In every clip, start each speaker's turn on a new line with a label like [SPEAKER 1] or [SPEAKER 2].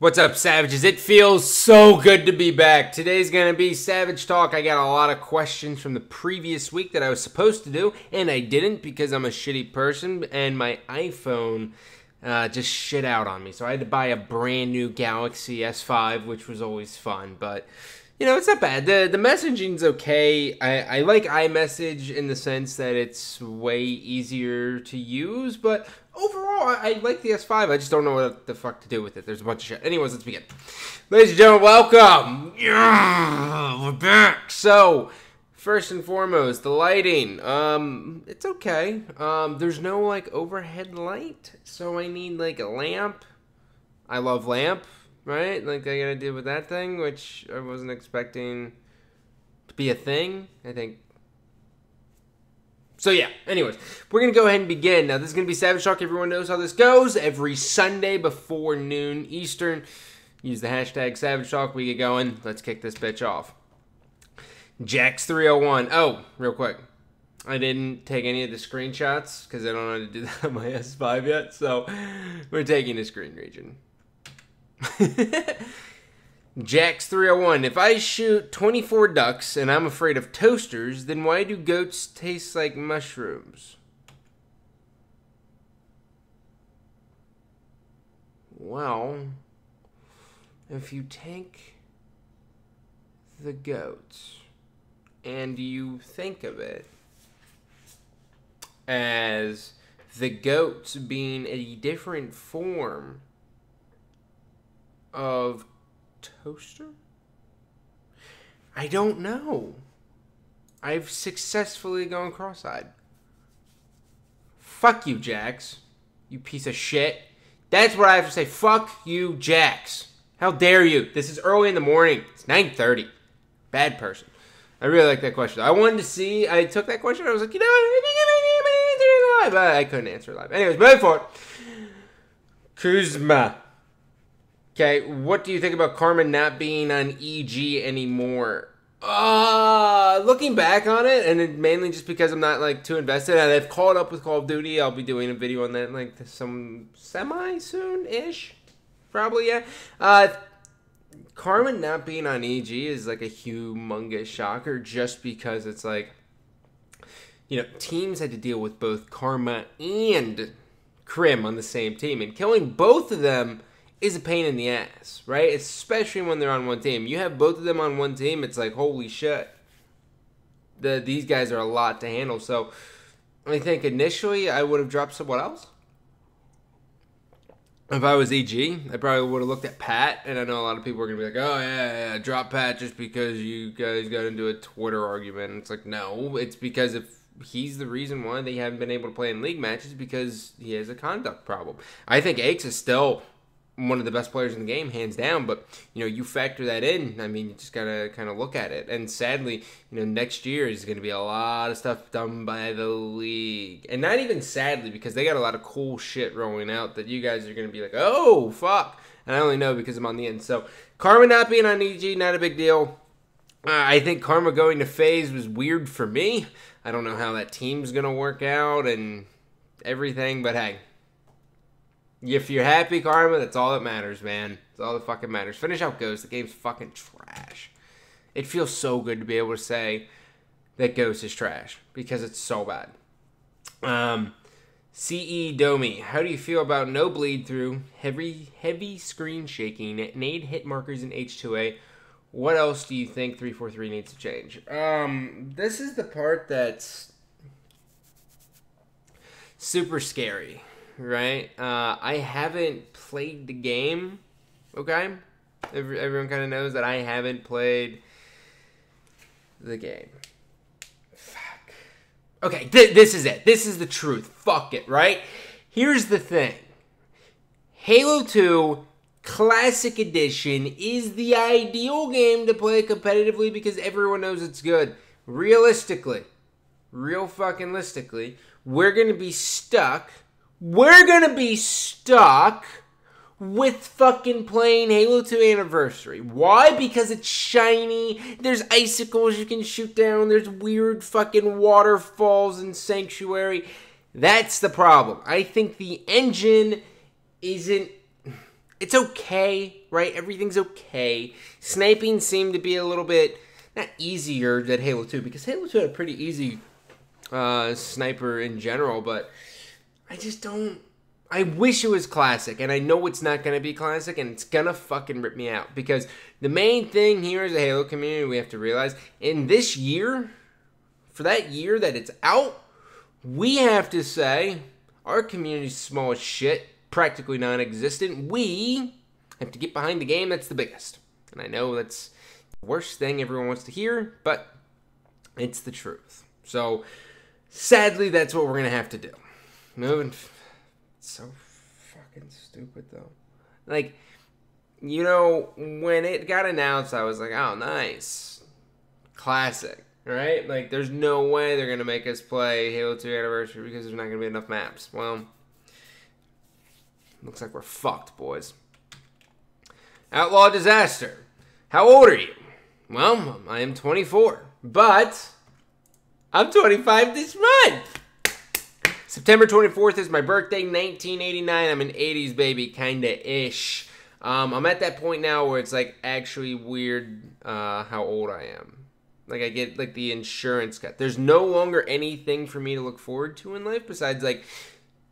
[SPEAKER 1] What's up, Savages? It feels so good to be back. Today's going to be Savage Talk. I got a lot of questions from the previous week that I was supposed to do, and I didn't because I'm a shitty person, and my iPhone just shit out on me. So I had to buy a brand new Galaxy S5, which was always fun, but you know, it's not bad. The messaging's okay. I like iMessage in the sense that it's way easier to use, but overall, I like the S5. I just don't know what the fuck to do with it. There's a bunch of shit. Anyways, let's begin. Ladies and gentlemen, welcome. Yeah, we're back. So, first and foremost, the lighting. It's okay. There's no, like, overhead light, so I need, like, a lamp. I love lamp. Right? Like, I gotta deal with that thing, which I wasn't expecting to be a thing, I think. So, yeah. Anyways, we're gonna go ahead and begin. Now, this is gonna be Savage Talk. Everyone knows how this goes. Every Sunday before noon Eastern. Use the hashtag Savage Talk. We get going. Let's kick this bitch off. Jax301. Oh, real quick. I didn't take any of the screenshots because I don't know how to do that on my S5 yet. So, we're taking a screen region. Jax301. If I shoot 24 ducks and I'm afraid of toasters, then why do goats taste like mushrooms? Well, if you take the goats and you think of it as the goats being a different form of toaster? I don't know. I've successfully gone cross-eyed. Fuck you, Jax. You piece of shit. That's what I have to say. Fuck you, Jax. How dare you? This is early in the morning. It's 9:30. Bad person. I really like that question. I wanted to see. I took that question. I was like, you know, I couldn't answer live. Anyways, moving forward. Kuzma. Okay, what do you think about Karma not being on EG anymore? Looking back on it, and it mainly just because I'm not, like, too invested, and I've caught up with Call of Duty. I'll be doing a video on that, like, some semi-soon-ish. Probably, yeah. Karma not being on EG is, like, a humongous shocker just because it's, like, you know, teams had to deal with both Karma and Crim on the same team, and killing both of them is a pain in the ass, right? Especially when they're on one team. You have both of them on one team, it's like, holy shit. These guys are a lot to handle. So, I think initially I would have dropped someone else. If I was EG, I probably would have looked at Pat, and I know a lot of people are going to be like, oh, yeah, drop Pat just because you guys got into a Twitter argument. And it's like, no, it's because if he's the reason why they haven't been able to play in league matches because he has a conduct problem. I think Aches is still one of the best players in the game, hands down, but, you know, you factor that in, I mean, you just gotta kind of look at it, and sadly, you know, next year is going to be a lot of stuff done by the league, and not even sadly, because they got a lot of cool shit rolling out that you guys are going to be like, oh, fuck, and I only know because I'm on the end. So, Karma not being on EG, not a big deal. I think Karma going to FaZe was weird for me. I don't know how that team's going to work out and everything, but hey, if you're happy, Karma, that's all that matters, man. That's all that fucking matters. Finish out Ghost. The game's fucking trash. It feels so good to be able to say that Ghost is trash because it's so bad. CE Domi, how do you feel about no bleed through, heavy screen shaking, nade hit markers in H2A? What else do you think 343 needs to change? This is the part that's super scary. Right? I haven't played the game, okay? Everyone kind of knows that I haven't played the game. Fuck. Okay, this is it. This is the truth. Fuck it, right? Here's the thing. Halo 2 Classic Edition is the ideal game to play competitively because everyone knows it's good. Realistically, real fucking listically, we're going to be stuck with fucking playing Halo 2 Anniversary. Why? Because it's shiny, there's icicles you can shoot down, there's weird fucking waterfalls in Sanctuary. That's the problem. I think the engine isn't it's okay, right? Everything's okay. Sniping seemed to be a little bit, not easier than Halo 2, because Halo 2 had a pretty easy sniper in general, but I just don't, I wish it was classic, and I know it's not going to be classic, and it's going to fucking rip me out, because the main thing here as a Halo community, we have to realize, in this year, for that year that it's out, we have to say, our community's small as shit, practically non-existent. We have to get behind the game that's the biggest. And I know that's the worst thing everyone wants to hear, but it's the truth. So, sadly, that's what we're going to have to do. Moving. It's so fucking stupid, though. Like, you know, when it got announced, I was like, oh, nice. Classic. Right? Like, there's no way they're going to make us play Halo 2 Anniversary because there's not going to be enough maps. Well, looks like we're fucked, boys. Outlaw Disaster. How old are you? Well, I am 24. But I'm 25 this month. September 24th is my birthday, 1989. I'm an 80s baby, kinda-ish. I'm at that point now where it's, like, actually weird how old I am. Like, I get, like, the insurance cut. There's no longer anything for me to look forward to in life besides, like,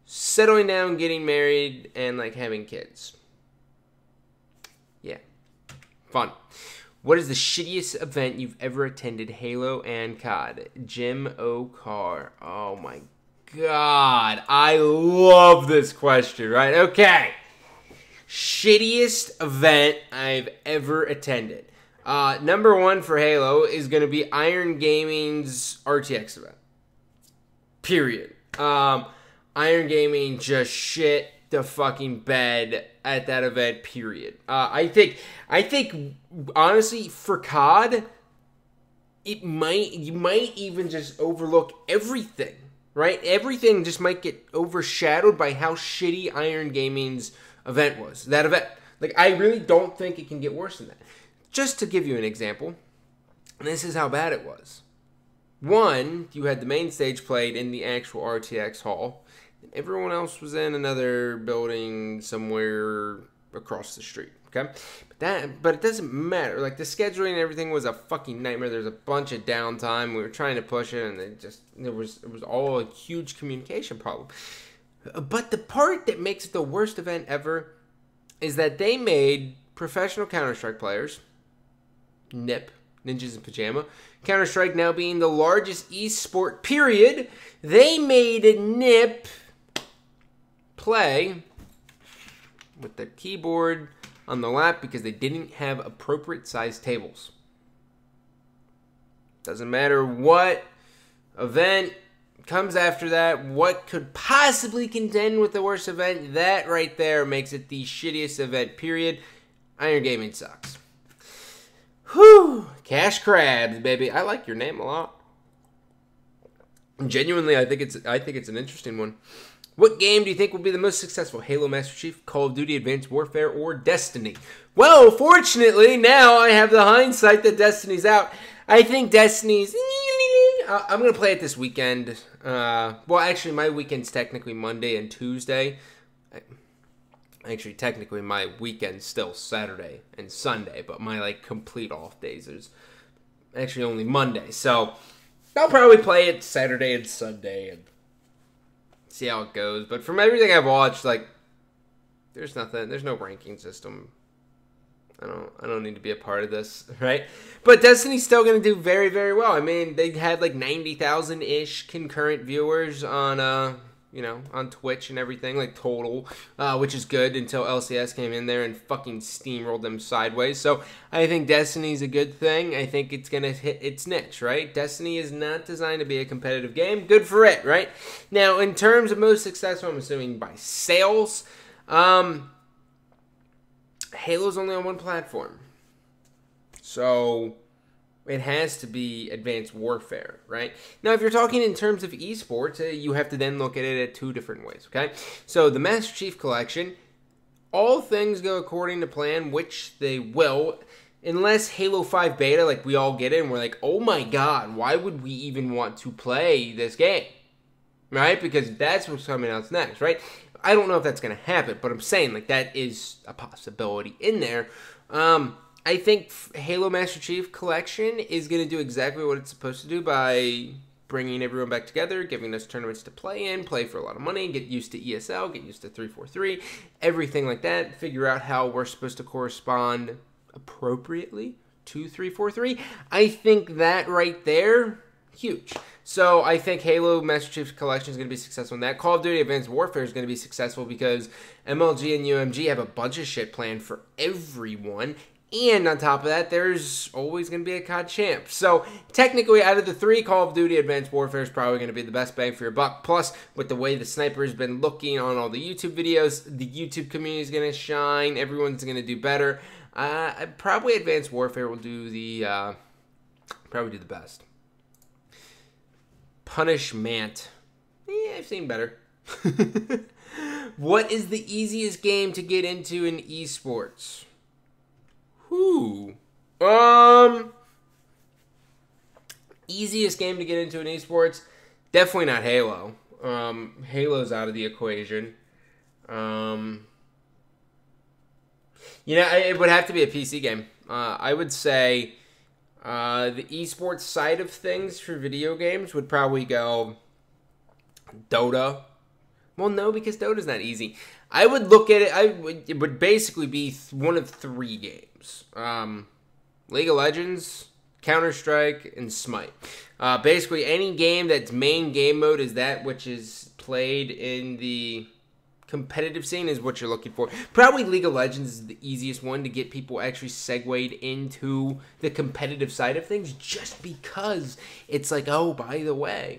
[SPEAKER 1] settling down, getting married, and, like, having kids. Yeah. Fun. What is the shittiest event you've ever attended, Halo and COD? Jim O'Carr. Oh, my God. I love this question, right? Okay. Shittiest event I've ever attended. Number one for Halo is going to be Iron Gaming's RTX event. Period. Iron Gaming just shit the fucking bed at that event, period. I think, honestly, for COD, you might even just overlook everything, right? Everything just might get overshadowed by how shitty Iron Gaming's event was. That event. Like, I really don't think it can get worse than that. Just to give you an example, this is how bad it was. One, you had the main stage played in the actual RTX hall. And everyone else was in another building somewhere across the street. Okay, but it doesn't matter. Like, the scheduling and everything was a fucking nightmare. There's a bunch of downtime. We were trying to push it, and it was all a huge communication problem. But the part that makes it the worst event ever is that they made professional Counter-Strike players, NIP, Ninjas in Pajama, Counter-Strike now being the largest esport, period, they made a NIP play with the keyboard on the lap because they didn't have appropriate sized tables. Doesn't matter what event comes after that, what could possibly contend with the worst event, that right there makes it the shittiest event, period. Iron Gaming sucks. Whew. Cash Crabs, baby. I like your name a lot. Genuinely, I think it's an interesting one. What game do you think will be the most successful? Halo Master Chief, Call of Duty Advanced Warfare, or Destiny? Well, fortunately, now I have the hindsight that Destiny's out. I think Destiny's... I'm going to play it this weekend. Well, actually, my weekend's technically Monday and Tuesday. Actually, technically, my weekend's still Saturday and Sunday, but my, like, complete off days is actually only Monday. So, I'll probably play it Saturday and Sunday and see how it goes. But from everything I've watched, like, there's no ranking system. I don't need to be a part of this, right? But Destiny's still going to do very, very well. I mean, they had like 90,000-ish concurrent viewers on, on Twitch and everything, like total, which is good until LCS came in there and fucking steamrolled them sideways. So I think Destiny's a good thing. I think it's going to hit its niche, right? Destiny is not designed to be a competitive game. Good for it, right? Now, in terms of most successful, I'm assuming by sales, Halo's only on one platform. So it has to be Advanced Warfare, right? Now, if you're talking in terms of esports, you have to then look at it at two different ways, okay? So the Master Chief Collection, all things go according to plan, which they will, unless Halo 5 beta, like, we all get it and we're like, oh my god, why would we even want to play this game? Right? Because that's what's coming out next, right? I don't know if that's going to happen, but I'm saying, like, that is a possibility in there. I think Halo Master Chief Collection is going to do exactly what it's supposed to do by bringing everyone back together, giving us tournaments to play in, play for a lot of money, get used to ESL, get used to 343, everything like that, figure out how we're supposed to correspond appropriately to 343. I think that right there, huge. So I think Halo Master Chief Collection is going to be successful in that. Call of Duty Advanced Warfare is going to be successful because MLG and UMG have a bunch of shit planned for everyone. And on top of that, there's always going to be a COD champ. So, technically, out of the three, Call of Duty Advanced Warfare is probably going to be the best bang for your buck. Plus, with the way the sniper has been looking on all the YouTube videos, the YouTube community is going to shine. Everyone's going to do better. Probably Advanced Warfare will do the best. Punishment. I've seen better. What is the easiest game to get into in esports? Easiest game to get into in esports? Definitely not Halo. Halo's out of the equation. It would have to be a PC game. I would say the esports side of things for video games would probably go Dota. Well, no, because Dota's not easy. I would look at it. It would basically be one of three games: League of Legends, Counter-Strike, and Smite. Basically, any game that's main game mode is that which is played in the competitive scene is what you're looking for. Probably League of Legends is the easiest one to get people actually segued into the competitive side of things, just because it's like, oh, by the way,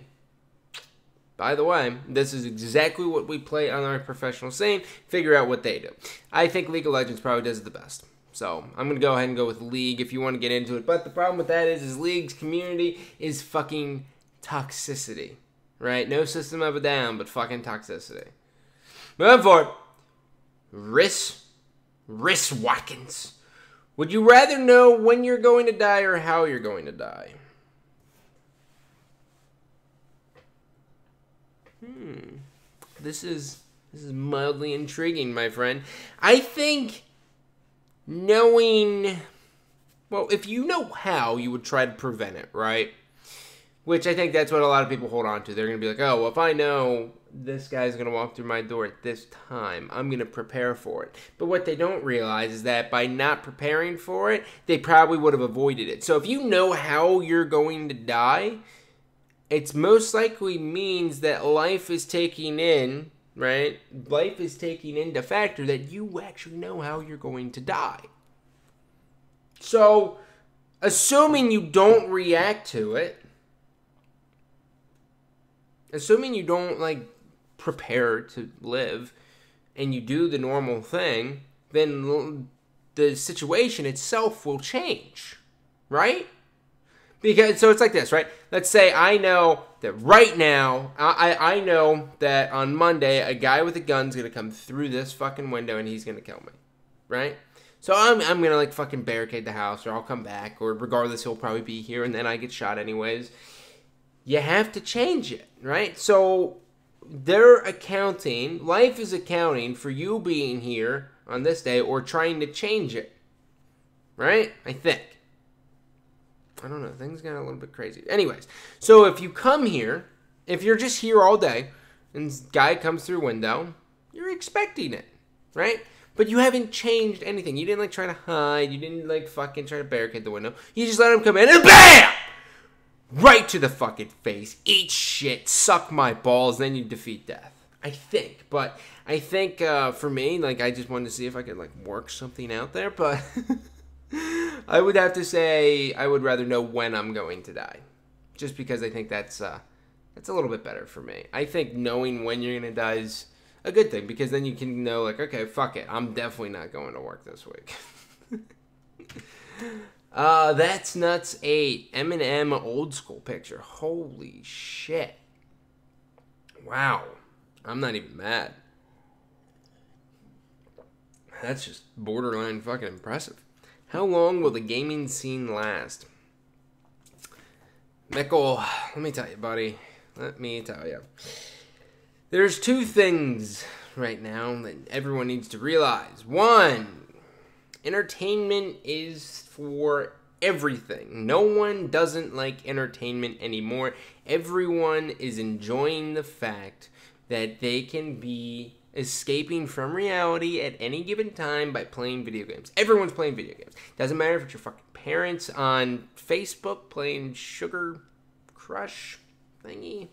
[SPEAKER 1] this is exactly what we play on our professional scene. Figure out what they do. I think League of Legends probably does it the best. So I'm going to go ahead and go with League if you want to get into it. But the problem with that is League's community is fucking toxicity. Right? No system of a down, but fucking toxicity. Moving forward. Wrist Watkins. Would you rather know when you're going to die or how you're going to die? This is mildly intriguing, my friend. I think knowing, well, if you know how, you would try to prevent it, right? Which I think that's what a lot of people hold on to. They're going to be like, oh, well, if I know this guy's going to walk through my door at this time, I'm going to prepare for it. But what they don't realize is that by not preparing for it, they probably would have avoided it. So if you know how you're going to die, it's most likely means that life is taking in, right? Life is taking into factor that you actually know how you're going to die. So, assuming you don't react to it, assuming you don't, like, prepare to live, and you do the normal thing, then the situation itself will change, right? Because, so it's like this, right? Let's say I know that right now, I know that on Monday, a guy with a gun's going to come through this fucking window and he's going to kill me, right? So I'm going to, like, fucking barricade the house, or I'll come back, or regardless, he'll probably be here, and then I get shot anyways. You have to change it, right? So they're accounting, life is accounting for you being here on this day or trying to change it, right? I think. I don't know. Things got a little bit crazy. Anyways, so if you come here, if you're just here all day, and this guy comes through window, you're expecting it, right? But you haven't changed anything. You didn't, like, try to hide. You didn't, like, fucking try to barricade the window. You just let him come in, and BAM! Right to the fucking face. Eat shit. Suck my balls. Then you defeat death. I think. But I think, for me, like, I just wanted to see if I could, like, work something out there, but I would have to say I would rather know when I'm going to die. Just because I think that's a little bit better for me. I think knowing when you're going to die is a good thing, because then you can know, like, okay, fuck it. I'm definitely not going to work this week. That's Nuts 8. Eminem old school picture. Holy shit. Wow. I'm not even mad. That's just borderline fucking impressive. How long will the gaming scene last? Mickle, let me tell you, buddy. Let me tell you. There's two things, right now that everyone needs to realize. One, entertainment is for everything. No one doesn't like entertainment anymore. Everyone is enjoying the fact that they can be escaping from reality at any given time by playing video games. Everyone's playing video games. Doesn't matter if it's your fucking parents on Facebook playing Sugar Crush thingy,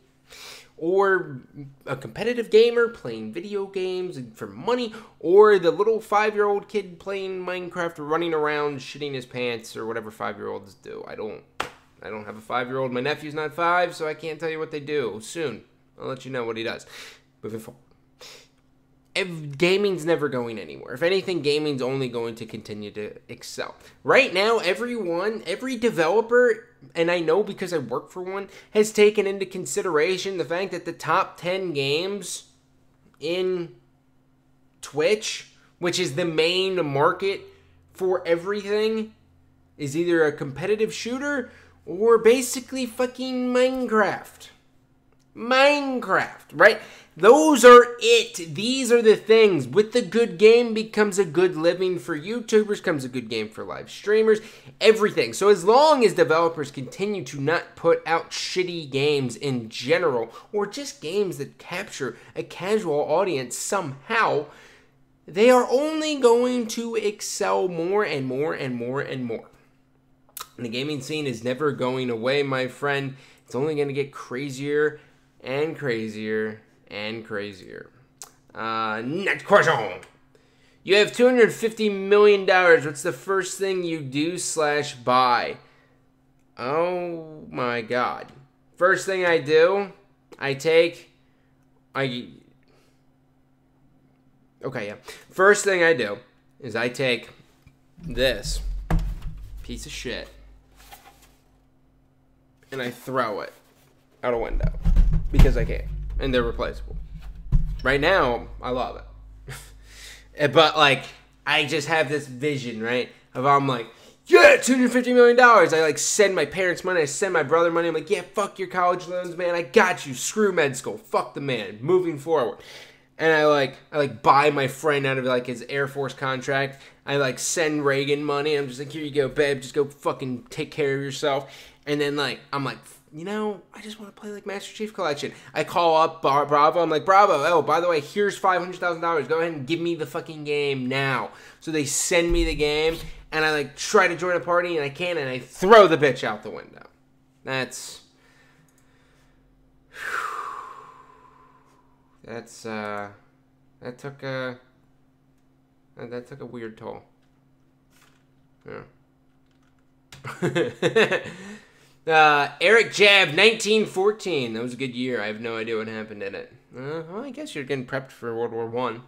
[SPEAKER 1] or a competitive gamer playing video games for money, or the little 5-year-old kid playing Minecraft or running around shitting his pants, or whatever 5-year-olds do. I don't have a 5-year-old. My nephew's not 5, so I can't tell you what they do. Soon, I'll let you know what he does. Moving forward. Gaming's never going anywhere. If anything, gaming's only going to continue to excel. Right now, every developer, and I know because I work for one, has taken into consideration the fact that the top 10 games in Twitch, which is the main market for everything, is either a competitive shooter or basically fucking Minecraft. Minecraft, right? Those are it. These are the things. With the good game becomes a good living for YouTubers, comes a good game for live streamers, everything. So as long as developers continue to not put out shitty games in general, or just games that capture a casual audience somehow, they are only going to excel more and more and more and more. And the gaming scene is never going away, my friend. It's only going to get crazier and crazier and crazier. Next question. You have $250 million. What's the first thing you do / buy? Oh my God. First thing I do, First thing I do is I take this piece of shit and I throw it out a window because I can. And they're replaceable. Right now, I love it. But, like, I just have this vision, right? Of I'm like, yeah, $250 million. I, like, send my parents money. I send my brother money. I'm like, yeah, fuck your college loans, man. I got you. Screw med school. Fuck the man. Moving forward. And I buy my friend out of, like, his Air Force contract. I, like, send Reagan money. I'm just like, here you go, babe. Just go fucking take care of yourself. And then, like, I'm like, you know, I just want to play, like, Master Chief Collection. I call up Bravo. I'm like, Bravo, oh, by the way, here's $500,000. Go ahead and give me the fucking game now. So they send me the game, and I, like, try to join a party, and I can't, and I throw the bitch out the window. That took a weird toll. Yeah. Eric Jab, 1914. That was a good year. I have no idea what happened in it. Well, I guess you're getting prepped for World War I.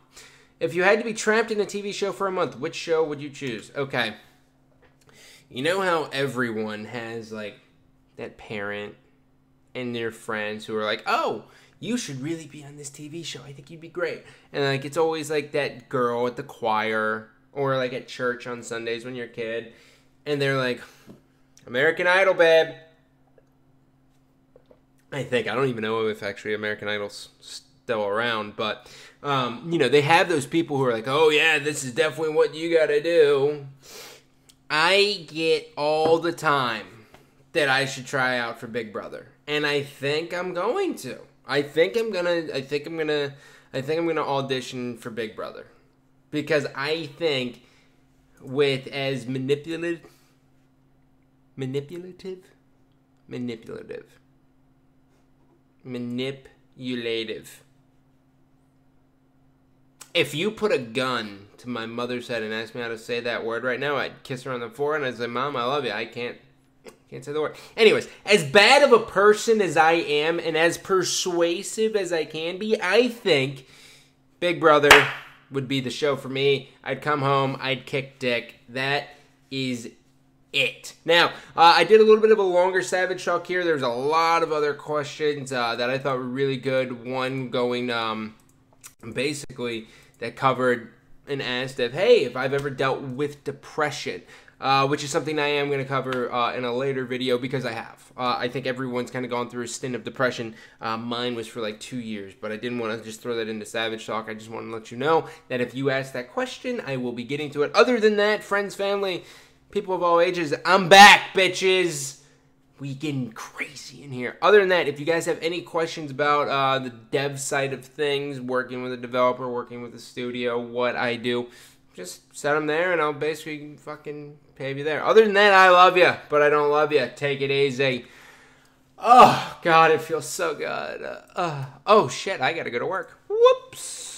[SPEAKER 1] If you had to be trapped in a TV show for a month, which show would you choose? Okay. You know how everyone has, like, that parent and their friends who are like, oh, you should really be on this TV show. I think you'd be great. And, like, it's always, like, that girl at the choir or, like, at church on Sundays when you're a kid. And they're like, American Idol, babe. I don't even know if actually American Idol's still around, but, you know, they have those people who are like, oh yeah, this is definitely what you gotta do. I get all the time that I should try out for Big Brother, and I think I'm going to. I think I'm gonna audition for Big Brother, because I think with as manipulative. If you put a gun to my mother's head and asked me how to say that word right now, I'd kiss her on the forehead and I'd say, Mom, I love you. I can't say the word. Anyways, as bad of a person as I am and as persuasive as I can be, I think Big Brother would be the show for me. I'd come home. I'd kick dick. That is it. Now, I did a little bit of a longer Savage Talk here. There's a lot of other questions that I thought were really good. One going, basically, that covered and asked if, hey, if I've ever dealt with depression. which is something I am going to cover in a later video because I have. I think everyone's kind of gone through a stint of depression. Mine was for like 2 years, but I didn't want to just throw that into Savage Talk. I just want to let you know that if you ask that question, I will be getting to it. Other than that, friends, family, people of all ages, I'm back, bitches. We getting crazy in here. Other than that, if you guys have any questions about the dev side of things, working with a developer, working with a studio, what I do, just set them there and I'll basically fucking pay you there. Other than that, I love you, but I don't love you. Take it easy. Oh, God, it feels so good. Oh, shit, I gotta go to work. Whoops.